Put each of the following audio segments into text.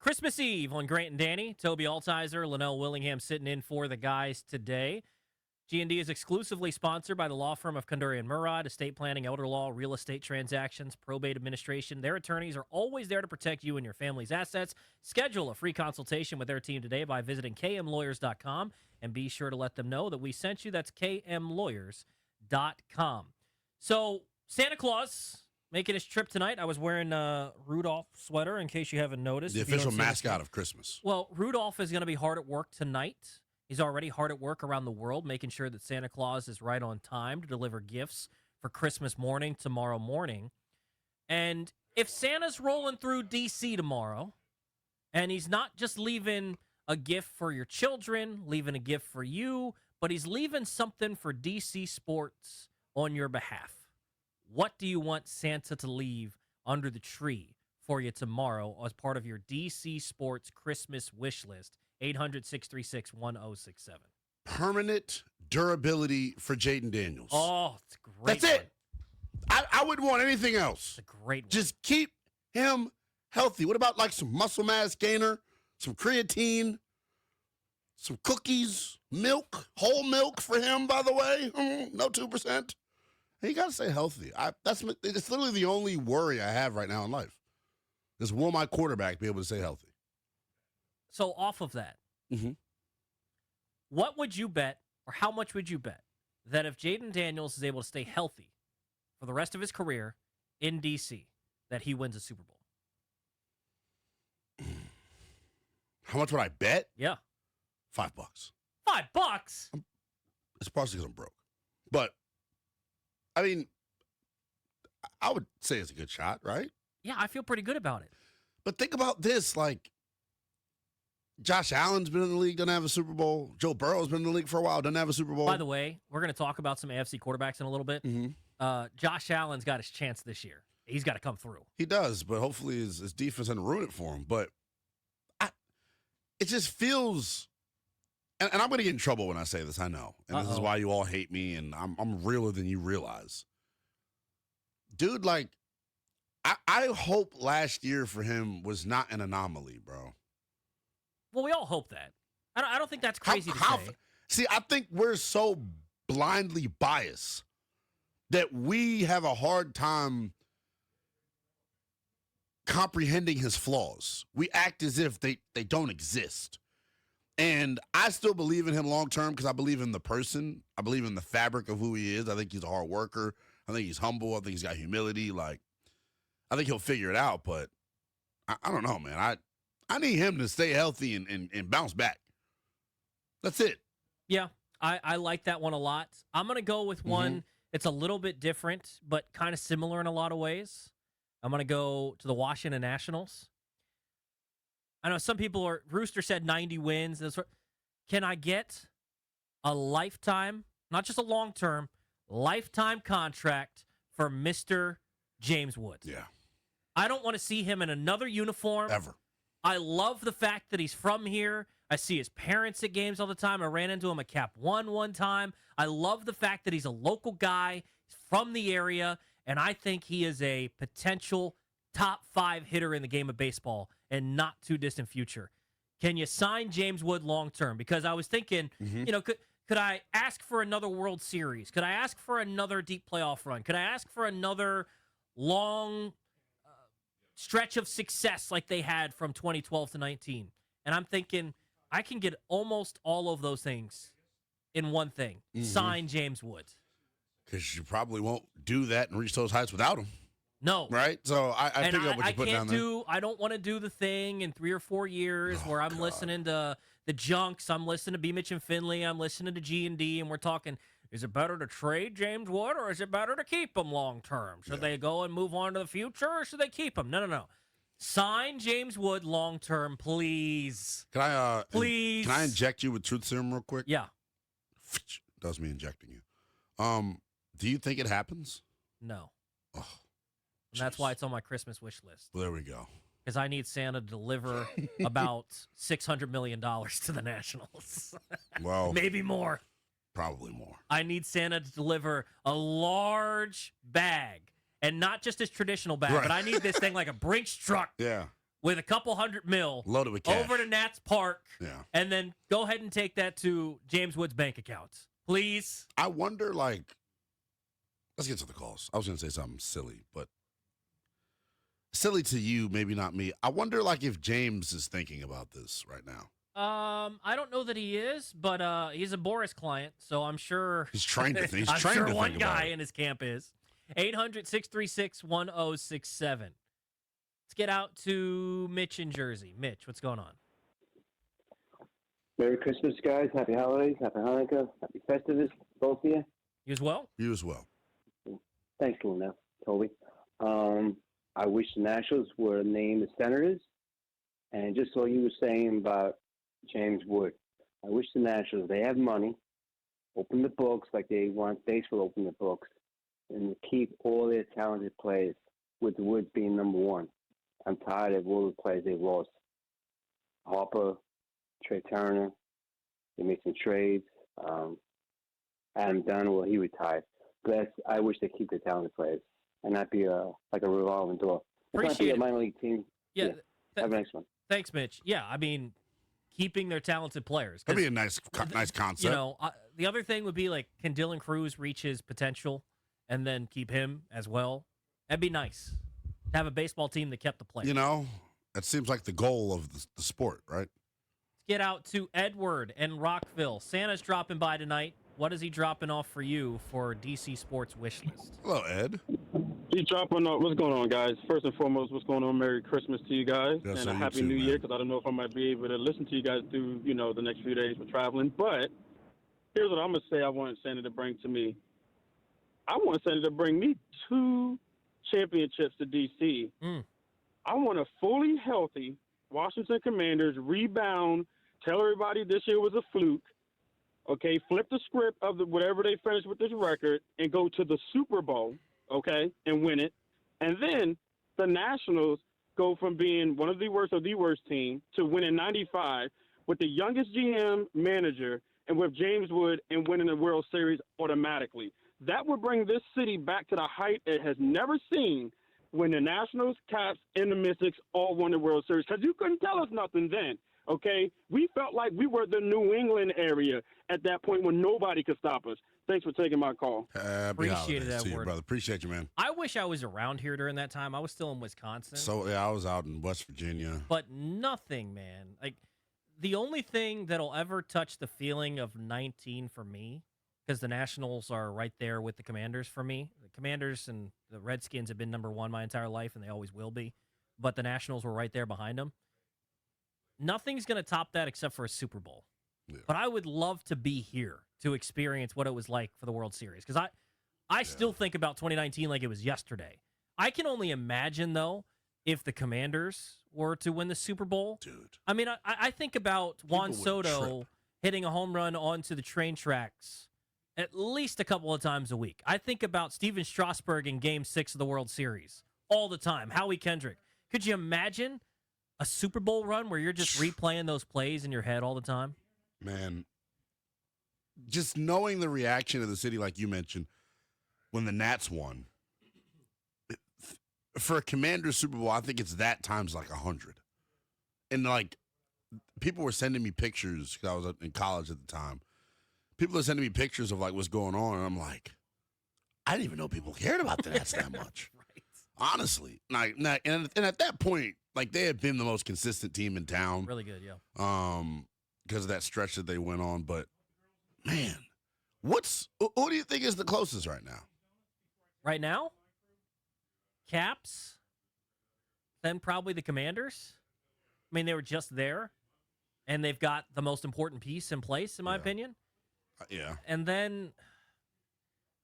Christmas Eve on Grant and Danny. Toby Altizer, Linnell Willingham sitting in for the guys today. G&D is exclusively sponsored by the law firm of Kunduri and Murad, estate planning, elder law, real estate transactions, probate administration. Their attorneys are always there to protect you and your family's assets. Schedule a free consultation with their team today by visiting kmlawyers.com and be sure to let them know that we sent you. That's kmlawyers.com. So, Santa Claus making his trip tonight. I was wearing a Rudolph sweater, in case you haven't noticed. The official mascot of Christmas. Well, Rudolph is going to be hard at work tonight. He's already hard at work around the world, making sure that Santa Claus is right on time to deliver gifts for Christmas morning, tomorrow morning. And if Santa's rolling through D.C. tomorrow, and he's not just leaving a gift for your children, leaving a gift for you, but he's leaving something for D.C. sports on your behalf, what do you want Santa to leave under the tree for you tomorrow as part of your DC Sports Christmas wish list? 800-636-1067. Permanent durability for Jaden Daniels. Oh, it's a great. That's it. I wouldn't want anything else. It's a great one. Just keep him healthy. What about like some muscle mass gainer, some creatine, some cookies, milk, whole milk for him, by the way? No 2%. You got to stay healthy. It's literally the only worry I have right now in life. Is will my quarterback be able to stay healthy? So off of that, what would you bet, or how much would you bet, that if Jaden Daniels is able to stay healthy for the rest of his career in D.C., that he wins a Super Bowl? How much would I bet? Yeah. $5. $5? It's partially because I'm broke. But, I mean, I would say it's a good shot, right? Yeah, I feel pretty good about it. But think about this, like, Josh Allen's been in the league, doesn't have a Super Bowl. Joe Burrow's been in the league for a while, doesn't have a Super Bowl. By the way, we're going to talk about some AFC quarterbacks in a little bit. Josh Allen's got his chance this year. He's got to come through. He does, but hopefully his defense doesn't ruin it for him. But it just feels, and I'm going to get in trouble when I say this, I know. And this is why you all hate me, and I'm realer than you realize. Dude, like, I hope last year for him was not an anomaly, bro. Well, we all hope that. I don't think that's crazy to say. See, I think we're so blindly biased that we have a hard time comprehending his flaws. We act as if they don't exist. And I still believe in him long term because I believe in the person. I believe in the fabric of who he is. I think he's a hard worker. I think he's humble. I think he's got humility. Like, I think he'll figure it out, but I don't know, man. I need him to stay healthy and bounce back. That's it. Yeah, I like that one a lot. I'm going to go with one that's a little bit different, but kind of similar in a lot of ways. I'm going to go to the Washington Nationals. I know some people are, Rooster said 90 wins. Can I get a lifetime, not just a long-term, lifetime contract for Mr. James Woods? Yeah. I don't want to see him in another uniform. Ever. I love the fact that he's from here. I see his parents at games all the time. I ran into him at Cap one time. I love the fact that he's a local guy. He's from the area, and I think he is a potential top 5 hitter in the game of baseball in not too distant future. Can you sign James Wood long term? Because I was thinking, could I ask for another World Series? Could I ask for another deep playoff run? Could I ask for another long stretch of success like they had from 2012 to 19? And I'm thinking I can get almost all of those things in one thing. Sign James Wood. Because you probably won't do that and reach those heights without him. No. Right? So I pick up what you put down there. I don't want to do the thing in 3 or 4 years where I'm listening to the junks. I'm listening to B. Mitch and Finley. I'm listening to G&D, and we're talking, is it better to trade James Wood or is it better to keep him long term? Should they go and move on to the future or should they keep him? No. Sign James Wood long term, please. Please. Can I inject you with truth serum real quick? Yeah. That was me injecting you. Do you think it happens? No. Oh, and that's why it's on my Christmas wish list. Well, there we go. Because I need Santa to deliver about $600 million to the Nationals. Well, maybe more. Probably more. I need Santa to deliver a large bag, and not just his traditional bag, but I need this thing like a Brinks truck. Yeah. with a couple $100 million Loaded with cash. over to Nats Park, Yeah. and then go ahead and take that to James Wood's bank accounts, please. I wonder, like, let's get to the calls. I was going to say something silly, but silly to you, maybe not me. I wonder, like, if James is thinking about this right now. I don't know that he is, but he's a Boris client, so I'm sure He's trained to think. He's I'm trained sure to one think about guy it. in his camp is. 800-636-1067. Let's get out to Mitch in Jersey. Mitch, what's going on? Merry Christmas, guys. Happy holidays. Happy Hanukkah. Happy Festivus, both of you. You as well? You as well. Thanks, Luna, Toby. I wish the Nationals were named the Senators. And just what you were saying about James Wood, I wish the Nationals, they have money, open the books like they want baseball, open the books, and keep all their talented players, with the Woods being number one. I'm tired of all the players they've lost. Harper, Trey Turner, they made some trades. Adam Dunn, well, he retired. But I wish they keep the talented players and not be like a revolving door. It's not be Appreciate a it. minor league team. Yeah. Have a nice one. Thanks, Mitch. Yeah, I mean, keeping their talented players. 'Cause, That'd be a nice concept. you know, the other thing would be like, can Dylan Cruz reach his potential and then keep him as well? That'd be nice. To have a baseball team that kept the players. You know, that seems like the goal of the sport, right? Let's get out to Edward and Rockville. Santa's dropping by tonight. What is he dropping off for you for DC Sports wish list? Hello, Ed. He's dropping off. What's going on, guys? First and foremost, what's going on? Merry Christmas to you guys, Yes, and sir, a you Happy too, New man. Year, because I don't know if I might be able to listen to you guys through, the next few days for traveling. But here's what I'm going to say I want Santa to bring to me. I want Santa to bring me 2 championships to D.C. I want a fully healthy Washington Commanders rebound, tell everybody this year was a fluke, okay, flip the script of whatever they finish with this record and go to the Super Bowl, okay, and win it. And then the Nationals go from being one of the worst team to winning 95 with the youngest GM manager and with James Wood and winning the World Series automatically. That would bring this city back to the height it has never seen when the Nationals, Caps, and the Mystics all won the World Series. Because you couldn't tell us nothing then, okay? We felt like we were the New England area at that point when nobody could stop us. Thanks for taking my call. Happy Appreciate holidays it, to you, Edward. brother. Appreciate you, man. I wish I was around here during that time. I was still in Wisconsin. So, yeah, I was out in West Virginia. But nothing, man. Like, the only thing that'll ever touch the feeling of 19 for me, because the Nationals are right there with the Commanders for me. The Commanders and the Redskins have been number one my entire life, and they always will be. But the Nationals were right there behind them. Nothing's going to top that except for a Super Bowl. Yeah. But I would love to be here to experience what it was like for the World Series. Because I still think about 2019 like it was yesterday. I can only imagine, though, if the Commanders were to win the Super Bowl. Dude. I mean, I think about Juan would Soto trip. hitting a home run onto the train tracks at least a couple of times a week. I think about Steven Strasburg in Game 6 of the World Series all the time. Howie Kendrick. Could you imagine a Super Bowl run where you're just replaying those plays in your head all the time? Man, just knowing the reaction of the city, like you mentioned, when the Nats won, for a Commanders Super Bowl, I think it's that times like 100. And like, people were sending me pictures because I was in college at the time. People are sending me pictures of like what's going on, and I'm like, I didn't even know people cared about the Nats that much. Right. Honestly, and at that point, like they had been the most consistent team in town. Really good, yeah. Because of that stretch that they went on. But man, who do you think is the closest right now? Right now, Caps, then probably the Commanders. I mean, they were just there, and they've got the most important piece in place, in my opinion. Yeah. And then,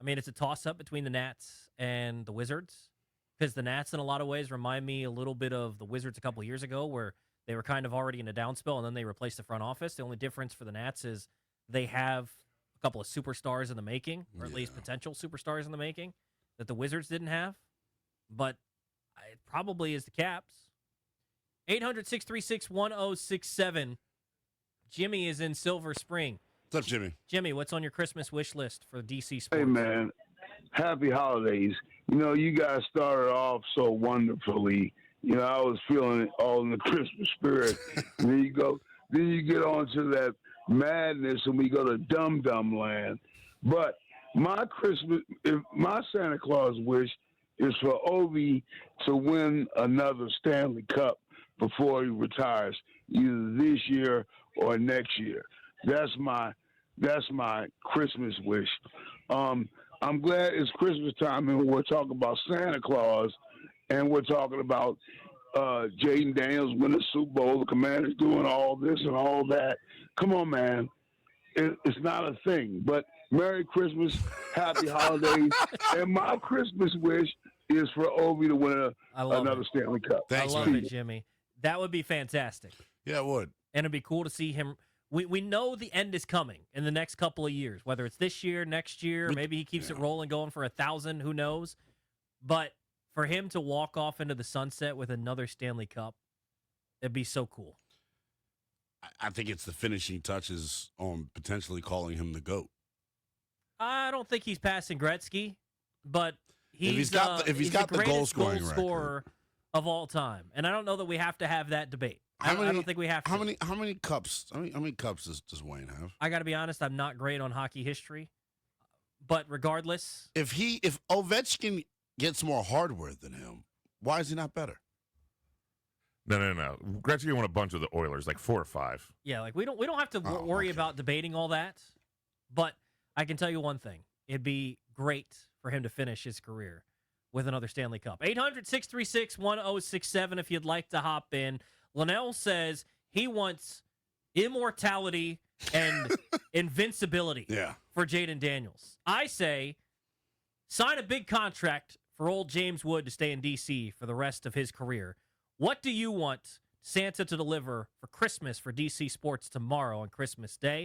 I mean, it's a toss-up between the Nats and the Wizards, because the Nats, in a lot of ways, remind me a little bit of the Wizards a couple of years ago, where they were kind of already in a down spell, and then they replaced the front office. The only difference for the Nats is they have a couple of superstars in the making, or at least potential superstars in the making, that the Wizards didn't have. But it probably is the Caps. 800-636-1067. Jimmy is in Silver Spring. What's up, Jimmy? Jimmy, what's on your Christmas wish list for DC Sports? Hey, man. Happy holidays. You guys started off so wonderfully, You know, I was feeling it all in the Christmas spirit. And then you get on to that madness, and we go to Dum Dum Land. But my Santa Claus wish is for Ovi to win another Stanley Cup before he retires, either this year or next year. That's my Christmas wish. I'm glad it's Christmas time and we're talking about Santa Claus, and we're talking about Jaden Daniels winning the Super Bowl, the Commanders doing all this and all that. Come on, man. It's not a thing. But Merry Christmas, Happy Holidays, and my Christmas wish is for Ovi to win another Stanley Cup. Thanks, I love man. it, Jimmy. That would be fantastic. Yeah, it would. And it'd be cool to see him. We know the end is coming in the next couple of years, whether it's this year, next year, maybe he keeps it rolling, going for 1,000, who knows? But for him to walk off into the sunset with another Stanley Cup, it'd be so cool. I think it's the finishing touches on potentially calling him the GOAT. I don't think he's passing Gretzky, but he's got the the goal-scoring goal record scorer of all time. And I don't know that we have to have that debate. I don't think we have to. How many cups? How many cups does Wayne have? I got to be honest, I'm not great on hockey history. But regardless, If Ovechkin gets more hardware than him, why is he not better? No. Gretzky won a bunch of the Oilers, like 4 or 5. yeah, like we don't have to worry about debating all that. But I can tell you one thing. It'd be great for him to finish his career with another Stanley Cup. 800-636-1067 if you'd like to hop in. Linnell says he wants immortality and invincibility for Jaden Daniels. I say sign a big contract for old James Wood to stay in D.C. for the rest of his career. What do you want Santa to deliver for Christmas for D.C. Sports tomorrow on Christmas Day?